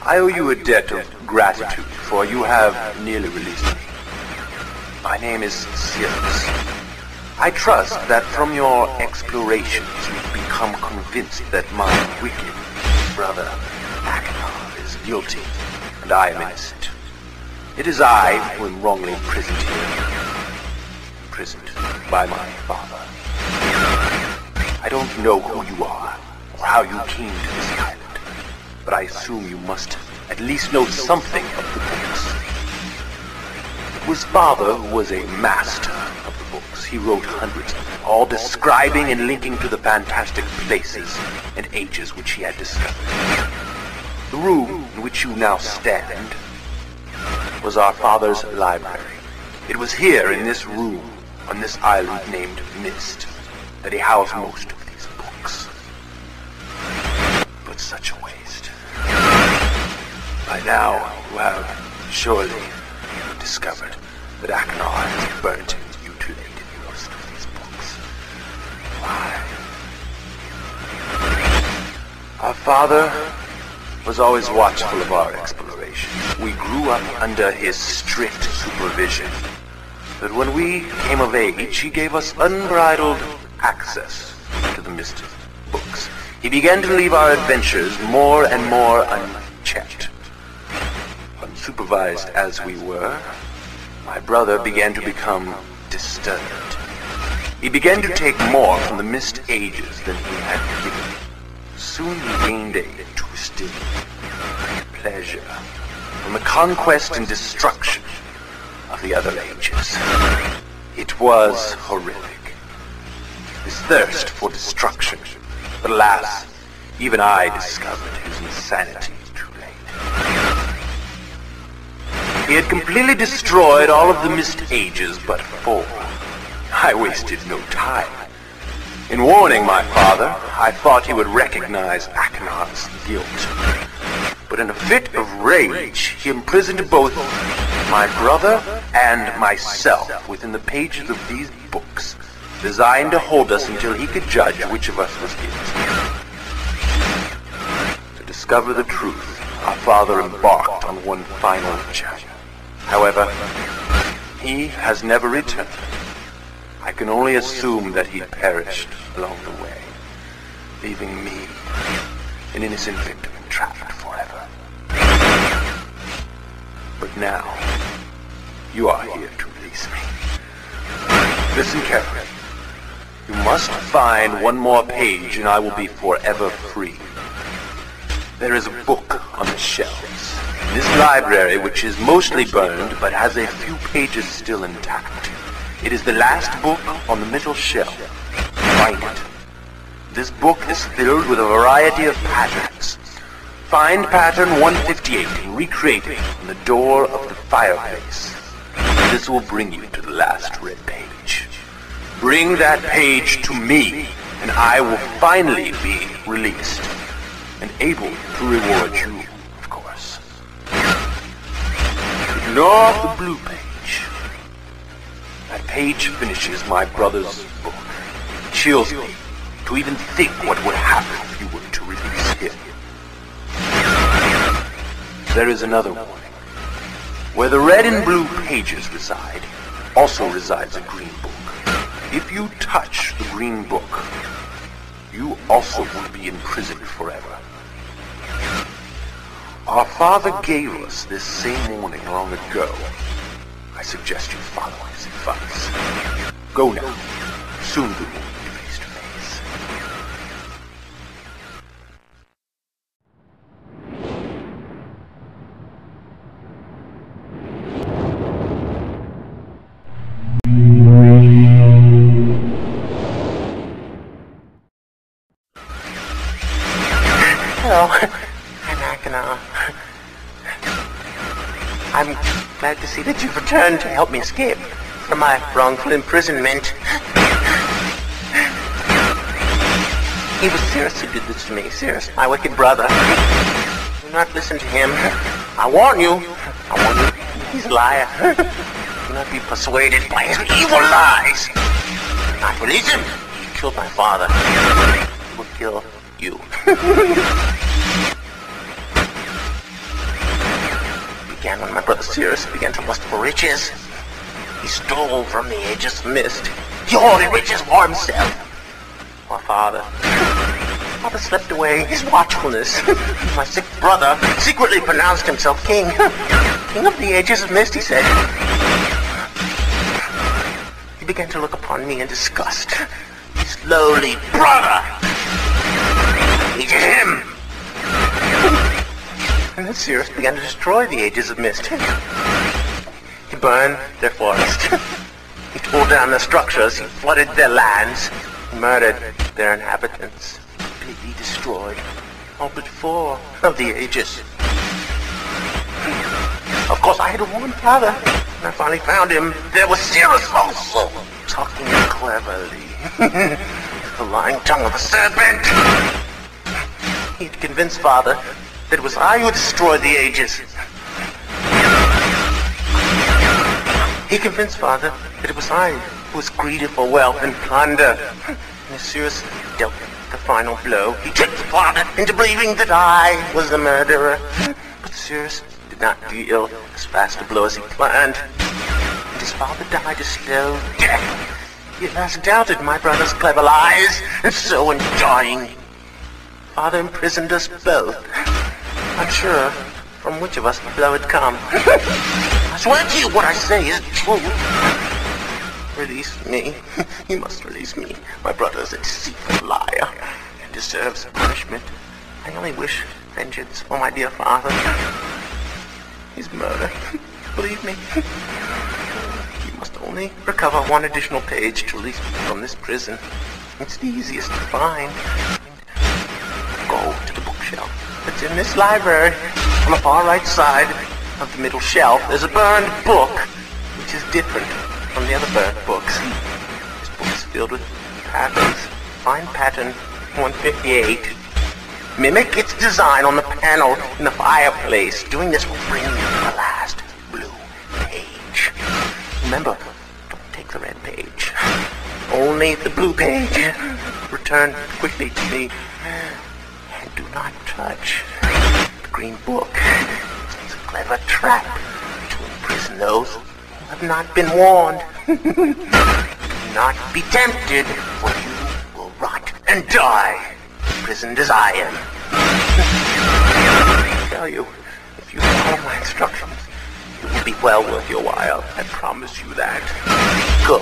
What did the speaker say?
I owe you a debt of gratitude, for you have nearly released me. My name is Sirius. I trust that from your explorations you've become convinced that my wicked brother Achenar is guilty, and I am innocent. It is I who am wrongly imprisoned here. Imprisoned by my father. I don't know who you are, or how you came to this island, but I assume you must at least know something of the books. It was father who was a master of the books. He wrote hundreds, all describing and linking to the fantastic places and ages which he had discovered. The room in which you now stand was our father's library. It was here in this room, on this island named MYST, that he housed most of these books. But such a waste. By now, you have surely discovered that Achenar has burnt and mutilated most of these books. Why? Our father was always watchful of our exploration. We grew up under his strict supervision. But when we came of age, he gave us unbridled access to the MYST books. He began to leave our adventures more and more unchecked. Unsupervised as we were, my brother began to become disturbed. He began to take more from the MYST ages than he had given. Soon he gained a twisted pleasure from the conquest and destruction of the other ages. It was horrific. His thirst for destruction. But alas, even I discovered his insanity too late. He had completely destroyed all of the MYST ages but 4. I wasted no time. In warning my father, I thought he would recognize Achenar's guilt. But in a fit of rage, he imprisoned both my brother and myself within the pages of these books, designed to hold us until he could judge which of us was guilty. To discover the truth, our father embarked on one final journey. However, he has never returned. I can only assume that he perished along the way, leaving me, an innocent victim, entrapped forever. But now, you are here to release me. Listen carefully. You must find one more page and I will be forever free. There is a book on the shelves in this library which is mostly burned but has a few pages still intact. It is the last book on the middle shelf. Find it. This book is filled with a variety of patterns. Find pattern 158 and recreate it on the door of the fireplace. This will bring you to the last red page. Bring that page to me, and I will finally be released, and able to reward you, of course. Ignore the blue page. That page finishes my brother's book. It chills me to even think what would happen if you were to release him. There is another warning. Where the red and blue pages reside, also resides a green book. If you touch the green book, you also will be imprisoned forever. Our father gave us this same warning long ago. I suggest you follow his advice. Go now. Soon we will be face to face. Hello, I'm Mackinac. I'm glad to see that you've returned to help me escape from my wrongful imprisonment. It was Cirrus who did this to me. Cirrus, my wicked brother. Do not listen to him. I warn you. He's a liar. Do not be persuaded by his evil lies. Do not release him. He killed my father. He will kill you. Began when my brother Cirrus began to lust for riches. He stole from the ages of MYST. He hoarded riches for himself. My father slept away his watchfulness. My sick brother secretly pronounced himself king. King of the ages of MYST, he said. He began to look upon me in disgust. His lowly brother hated him. And then Cirrus began to destroy the ages of MYST. He burned their forest. He tore down their structures. He flooded their lands. He murdered their inhabitants. Completely destroyed all but 4 of the ages. Of course, I had to warn Father. When I finally found him, there was Cirrus also, talking cleverly. The lying tongue of a serpent. He had convinced Father that it was I who destroyed the ages. He convinced Father that it was I who was greedy for wealth and plunder. And as Cirrus dealt the final blow, he tricked Father into believing that I was the murderer. But Cirrus did not deal as fast a blow as he planned. And his father died a slow death. He at last doubted my brother's clever lies, and so in dying, Father imprisoned us both. Unsure from which of us the blow had come. I swear to you what I say is true. Release me. You must release me. My brother is a deceitful liar and deserves punishment. I only wish vengeance for my dear father. His murder. Believe me. You must only recover 1 additional page to release me from this prison. It's the easiest to find. Go to the bookshelf. It's in this library. On the far right side of the middle shelf, there's a burned book, which is different from the other burned books. This book is filled with patterns. Find pattern 158. Mimic its design on the panel in the fireplace. Doing this will bring you to the last blue page. Remember, don't take the red page. Only the blue page. Return quickly to me. And do not touch the green book. It's a clever trap to imprison those who have not been warned. Do not be tempted, for you will rot and die, imprisoned as I am. I tell you, if you follow my instructions, it will be well worth your while. I promise you that. Go.